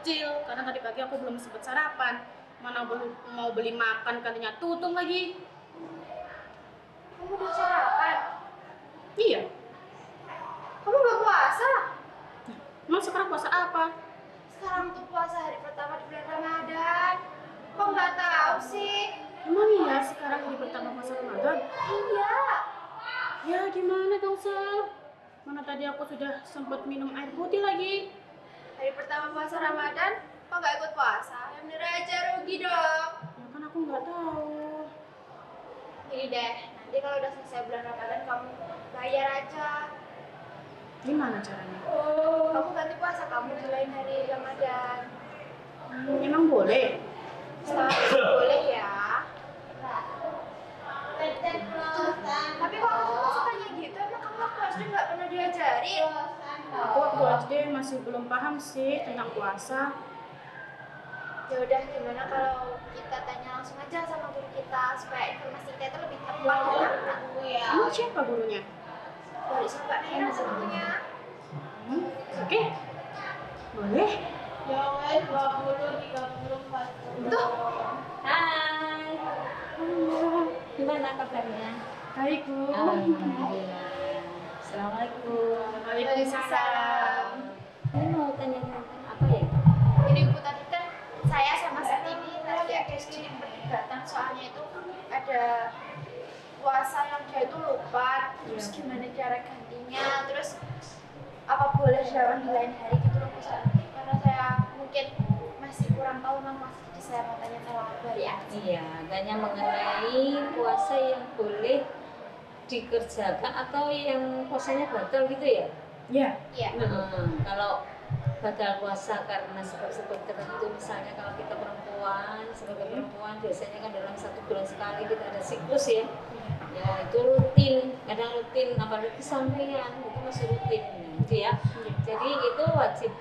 kecil karena tadi pagi aku belum sempat sarapan. Mana mau beli makan katanya tutup lagi. Kamu udah sarapan? Iya. Kamu gak puasa? Emang sekarang puasa apa? Sekarang tuh puasa hari pertama di bulan Ramadan. Kok nggak tahu sih? Emang iya sekarang hari pertama puasa Ramadan? Iya. Ya gimana dong Sal? Mana tadi aku sudah sempat minum air putih lagi. Hari pertama puasa Ramadan, kok nggak ikut puasa? Ya bener aja rugi dong. Ya kan aku nggak tahu. Gini deh, nanti kalau udah selesai bulan Ramadan kamu bayar aja. Gimana caranya? Kamu ganti puasa kamu di lain hari Ramadan. Emang boleh? Boleh ya. Tapi kok kamu masih tanya gitu? Emang kamu waktu SD nggak pernah diajarin? Aku waktu SD masih belum paham sih tentang puasa. Ya udah, gimana kalau kita tanya langsung aja sama guru kita supaya informasi kita itu lebih tepat dan akurat. Emang siapa gurunya? Dari si Mbak Naira sebelumnya. Oke. Boleh. Jangan 20, 30, 40. Tuh. Hai. Gimana kabarnya? Baik, Bu. Alhamdulillah. Assalamualaikum. Waalaikumsalam. Ini mau tanya tentang apa ya? Ini Bu, tadi kan saya sama Satini tadi ada sedikit perdebatan soalnya itu ada puasa yang dia itu lupa, terus gimana cara gantinya, terus apa boleh dilakukan di lain hari gitu loh Bu. Karena saya mungkin masih kurang tahu tentang puasa, jadi saya mau tanya kalau Bari aja. Iya, tanya mengenai puasa yang boleh dikerjakan atau yang puasanya batal gitu ya? Ya. Iya. Kalau batal puasa karena sebab-sebab tertentu, misalnya kalau kita perempuan, sebagai perempuan biasanya kan dalam 1 bulan sekali kita ada siklus ya. Ya itu rutin, kadang rutin, apalagi sampean itu masih rutin gitu ya. Jadi itu wajib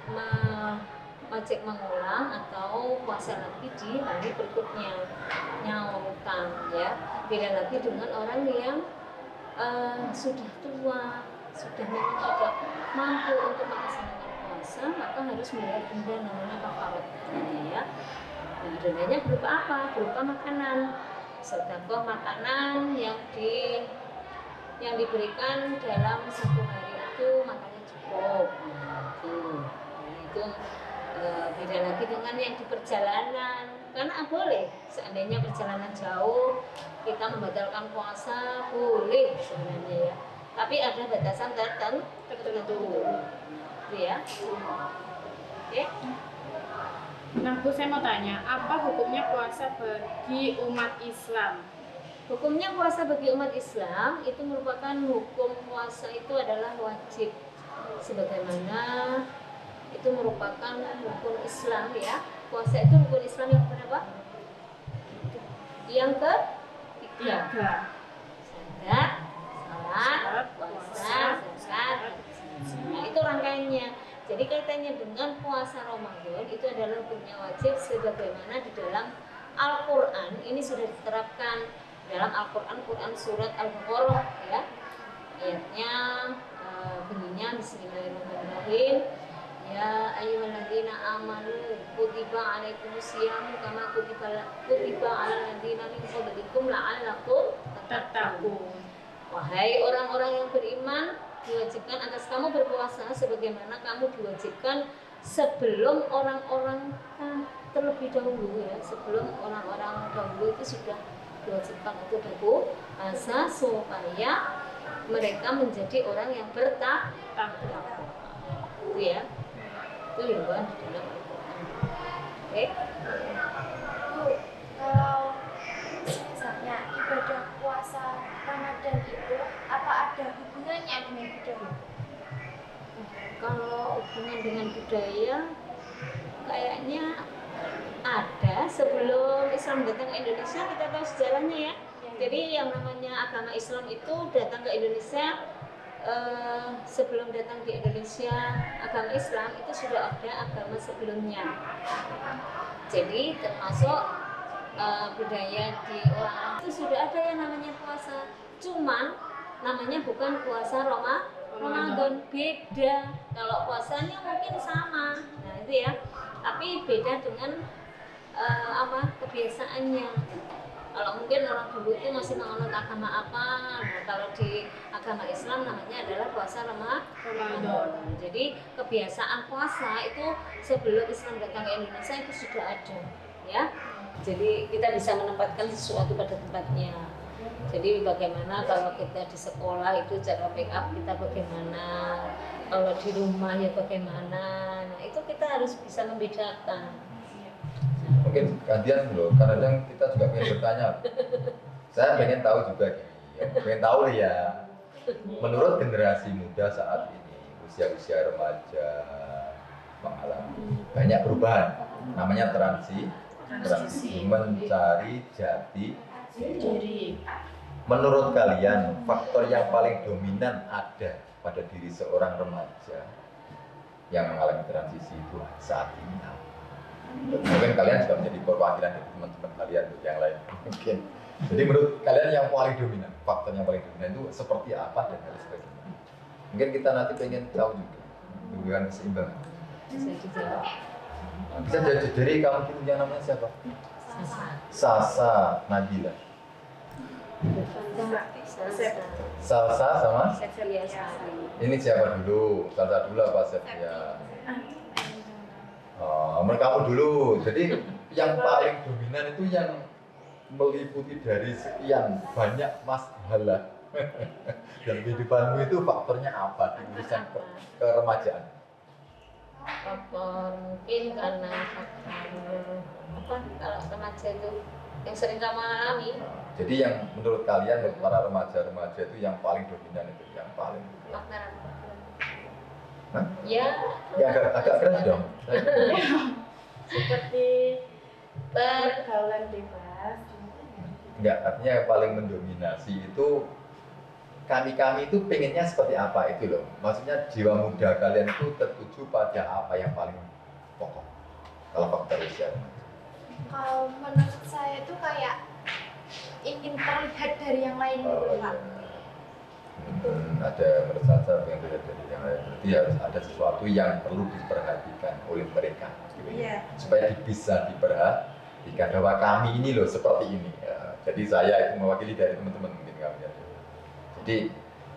mengulang atau puasa lagi di hari berikutnya, nyautan ya. Beda lagi dengan orang yang sudah tua, sudah memang tidak mampu untuk melaksanakan puasa, maka harus membayar denda namanya kafarat ya. Nah, dendanya berupa apa? Berupa makanan. Sedekah makanan yang diberikan dalam 1 hari itu makannya cukup. Itu beda lagi dengan yang di perjalanan. Karena boleh, seandainya perjalanan jauh kita membatalkan puasa boleh sebenarnya ya. Tapi ada batasan tertentu. Ya. Oke. Nah, Bu, saya mau tanya, apa hukumnya puasa bagi umat Islam? Hukumnya puasa bagi umat Islam itu merupakan hukum puasa itu adalah wajib. Sebagaimana itu merupakan rukun Islam ya. Puasa itu rukun Islam yang berapa? Yang ketiga. Salat, puasa, zakat. Nah, itu rangkaiannya. Jadi kaitannya dengan puasa Ramadan itu adalah hukumnya wajib sebagaimana di dalam Al-Qur'an ini sudah diterapkan dalam Al-Qur'an, Quran surat Al-Baqarah ya. Ayatnya bunyinya bismillahirrahmanirrahim. Ya ayyuhalladzina amanu kutiba alaikumusyamu kama kutiba alal ladzina min qablikum la'allakum tattaqun. Wahai orang-orang yang beriman, diwajibkan atas kamu berpuasa sebagaimana kamu diwajibkan sebelum orang-orang terlebih dahulu ya. Sebelum orang-orang dahulu itu sudah diwajibkan untuk berpuasa supaya mereka menjadi orang yang bertakwa. Itu ya. Itu himbauan di dalam Al-Qur'an. Oke. Kalau misalnya ibadah puasa Ramadan itu apa ada hubungannya dengan budaya? Kalau hubungan dengan budaya kayaknya ada. Sebelum Islam datang ke Indonesia kita tahu sejarahnya ya. Jadi yang namanya agama Islam itu datang ke Indonesia, sebelum datang di Indonesia agama Islam itu sudah ada agama sebelumnya. Jadi termasuk budaya di orang itu sudah ada yang namanya puasa. Cuman namanya bukan puasa Ramadan, beda. Kalau puasanya mungkin sama. Nah, itu ya. tapi beda dengan kebiasaannya. Kalau mungkin orang dulu itu masih menganut agama apa, nah kalau di agama Islam namanya adalah puasa Ramadan. Jadi kebiasaan puasa itu sebelum Islam datang ke Indonesia itu sudah ada, ya. Jadi kita bisa menempatkan sesuatu pada tempatnya. Jadi bagaimana kalau kita di sekolah itu cara make up kita bagaimana, kalau di rumah ya bagaimana. Nah itu kita harus bisa membedakan. Mungkin gantian loh, kadang kita juga pengen bertanya. Saya pengen tahu juga gini, ya. Pengen tahu ya. Menurut generasi muda saat ini, usia-usia remaja mengalami banyak perubahan. Namanya transisi mencari jati diri. Menurut kalian, faktor yang paling dominan ada pada diri seorang remaja yang mengalami transisi itu saat ini apa? Mungkin kalian juga menjadi perwakilan dari teman-teman kalian untuk yang lain. Mungkin. Jadi menurut kalian yang paling dominan, faktor yang paling dominan itu seperti apa dan harus bagaimana? Mungkin kita nanti pengen tahu juga hubungan keseimbangan. Bisa jadi dari kamu yang namanya siapa? Sasa Nabila. Salsa sama? Ini siapa dulu? Salsa dulu apa Sepia? Kamu dulu. Jadi yang paling dominan itu yang meliputi dari sekian banyak masalah dan kehidupanmu itu faktornya apa di urusan keremajaan? Faktor mungkin karena faktor kalau remaja itu yang sering kamu alami. Jadi yang menurut kalian, menurut para remaja-remaja itu yang paling dominan itu yang paling Faktor Hah? ya agak keras dong. Seperti pergaulan bebas. Enggak, artinya yang paling mendominasi itu kami itu pengennya seperti apa itu loh. Maksudnya jiwa muda kalian itu tertuju pada apa yang paling pokok kalau faktor usia. Kalau menurut saya itu kayak ingin terlihat dari yang lain gitu Pak. Ada merasa yang beda dari yang lain. Berarti harus ada sesuatu yang perlu diperhatikan oleh mereka, gitu ya. Supaya bisa diperhatikan bahwa kami ini loh seperti ini. Ya. Jadi saya itu mewakili dari teman-teman mungkin kami ya. Jadi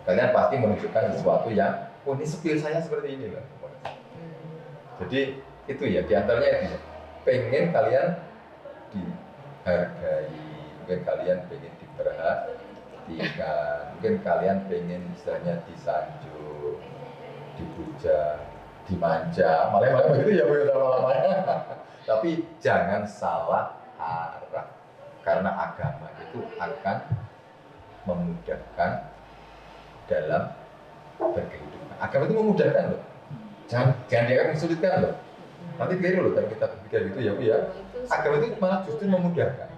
kalian pasti menunjukkan sesuatu yang, oh ini skill saya seperti ini loh. Jadi itu ya diantaranya itu. Pengen kalian dihargai, mungkin kalian pengen diperhatikan. Mungkin kalian pengen istilahnya disanjung, dipuja, dimanja, malah begitu ya Bu lama-lama. Tapi jangan salah arah, karena agama itu akan memudahkan dalam berkehidupan. Agama itu memudahkan loh, jangan dianggap mensulitkan loh. Nanti keliru loh kalau kita berpikir gitu ya Bu ya. Agama itu malah justru memudahkan.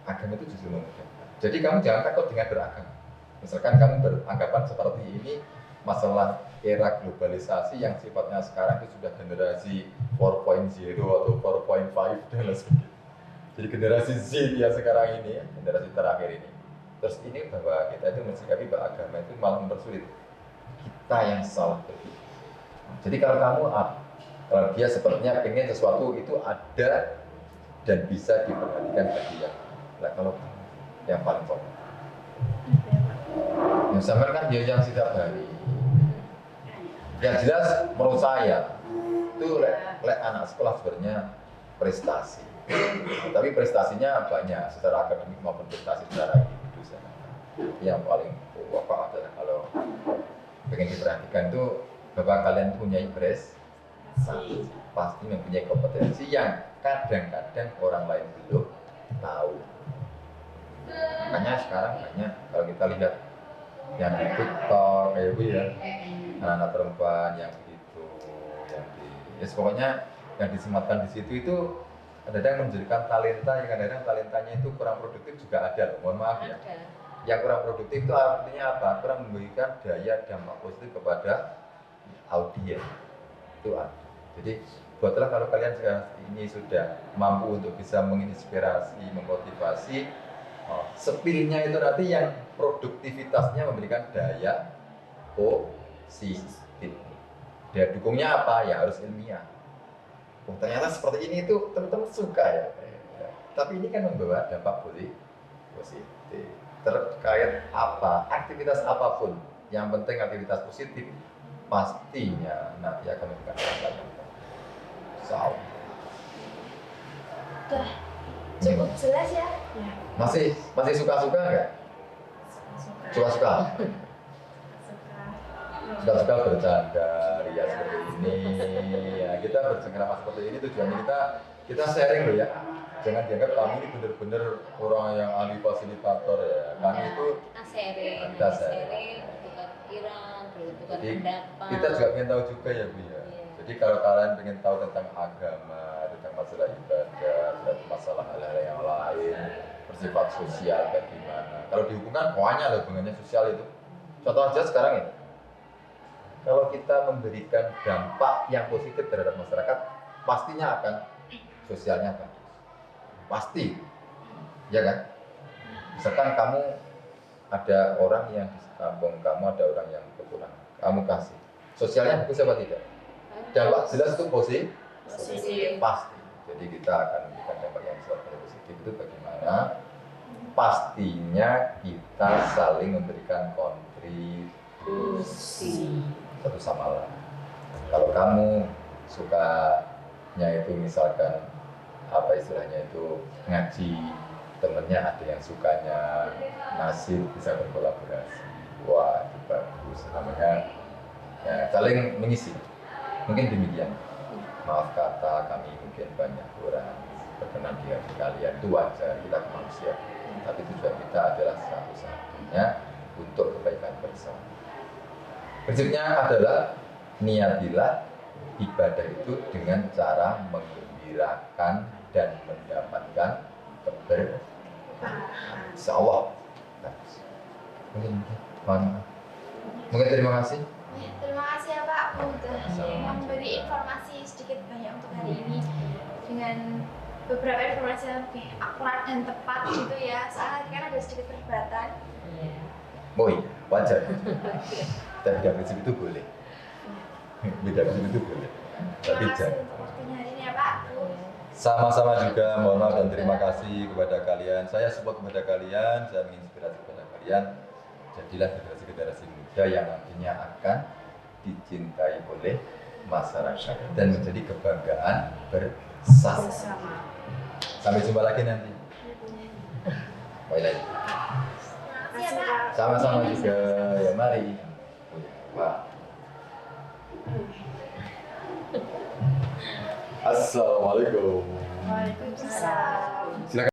Agama itu justru memudahkan. Jadi kamu jangan takut dengan beragama. Misalkan kamu beranggapan seperti ini, masalah era globalisasi yang sifatnya sekarang itu sudah generasi 4.0 atau 4.5 dan lain sebagainya. Jadi generasi Z yang sekarang ini, generasi terakhir ini. Terus ini bahwa kita itu mensikapi bahwa agama itu malah mempersulit. Kita yang salah berpikir. Jadi kalau dia sepertinya pengen sesuatu itu ada dan bisa diperhatikan bagi yang. Nah, kalau yang paling pokok. Yang sama kan dia yang setiap hari. Yang jelas menurut saya itu anak sekolah sebenarnya prestasi. Tapi prestasinya banyak secara akademik maupun prestasi secara individu. Yang paling pokok adalah kalau pengen diperhatikan itu bahwa kalian punya prestasi, pasti mempunyai kompetensi yang kadang-kadang orang lain belum tahu. Makanya sekarang banyak kalau kita lihat yang di TikTok kayak Bu ya, anak-anak perempuan yang begitu, yang pokoknya yang disematkan di situ itu kadang-kadang menunjukkan talenta, yang kadang-kadang talentanya itu kurang produktif juga ada loh, mohon maaf ya. Yang kurang produktif itu artinya apa? Kurang memberikan daya dampak positif kepada audiens itu ada. Jadi buatlah kalau kalian sekarang ini sudah mampu untuk bisa menginspirasi, memotivasi, skill-nya itu nanti yang produktivitasnya memberikan daya positif. Daya dukungnya apa? Ya harus ilmiah. Oh, ternyata seperti ini itu teman-teman suka ya. Tapi ini kan membawa dampak positif terkait apa, aktivitas apapun. Yang penting aktivitas positif pastinya nanti akan memberikan dampak. Udah cukup jelas ya. Ya. Masih suka-suka nggak? Suka-suka. Suka-suka bercanda, ria seperti ini. Ya, kita bercengkrama seperti ini tujuannya kita sharing loh ya. Jangan dianggap kami ini benar-benar orang yang ahli fasilitator ya. Kami itu kita sharing, bertukar pikiran, bertukar jadi pendapat. kita juga ingin tahu juga ya Bu ya. Jadi kalau kalian ingin tahu tentang agama, tentang masalah ibadah, dan masalah hal-hal yang lain, bersifat sosial bagaimana. Kalau di hubungan banyak loh hubungannya sosial itu. Contoh aja sekarang ya. Kalau kita memberikan dampak yang positif terhadap masyarakat, pastinya akan sosialnya akan pasti, ya kan? Misalkan kamu ada orang yang di kampung kamu, ada orang yang kekurangan, kamu kasih, sosialnya bagus apa tidak? Dampak jelas itu positif, pasti. Jadi kita akan memberikan dampak yang positif itu bagaimana? Pastinya kita saling memberikan kontribusi satu sama lain. Kalau kamu sukanya itu misalkan apa istilahnya itu ngaji, temennya ada yang sukanya nasib, bisa berkolaborasi. Wah itu bagus, namanya ya, saling mengisi. Mungkin demikian. Maaf kata kami mungkin banyak kurang berkenan di hati kalian, itu wajar, kita manusia. Tapi tujuan kita adalah satu-satunya untuk kebaikan bersama. Prinsipnya adalah niatilah ibadah itu dengan cara menggembirakan dan mendapatkan keberkahan. Insya Allah. Mungkin terima kasih. Terima kasih ya Pak sudah memberi informasi sedikit banyak untuk hari ini dengan beberapa informasi yang lebih akurat dan tepat gitu ya. Soalnya kan ada sedikit perdebatan. Oh iya, wajar. Tapi beda prinsip itu boleh. Beda prinsip itu boleh. Tapi Terima kasih jangan. untuk waktunya hari ini ya Pak. Sama-sama juga mohon maaf dan terima kasih kepada kalian. Saya support kepada kalian, saya menginspirasi kepada kalian. Jadilah generasi-generasi muda yang nantinya akan dicintai oleh masyarakat dan menjadi kebanggaan bersama. Sampai jumpa lagi nanti. Bye. Terima kasih ya Pak. Sama-sama juga. Ya mari. Pak. Assalamualaikum. Waalaikumsalam. Silakan.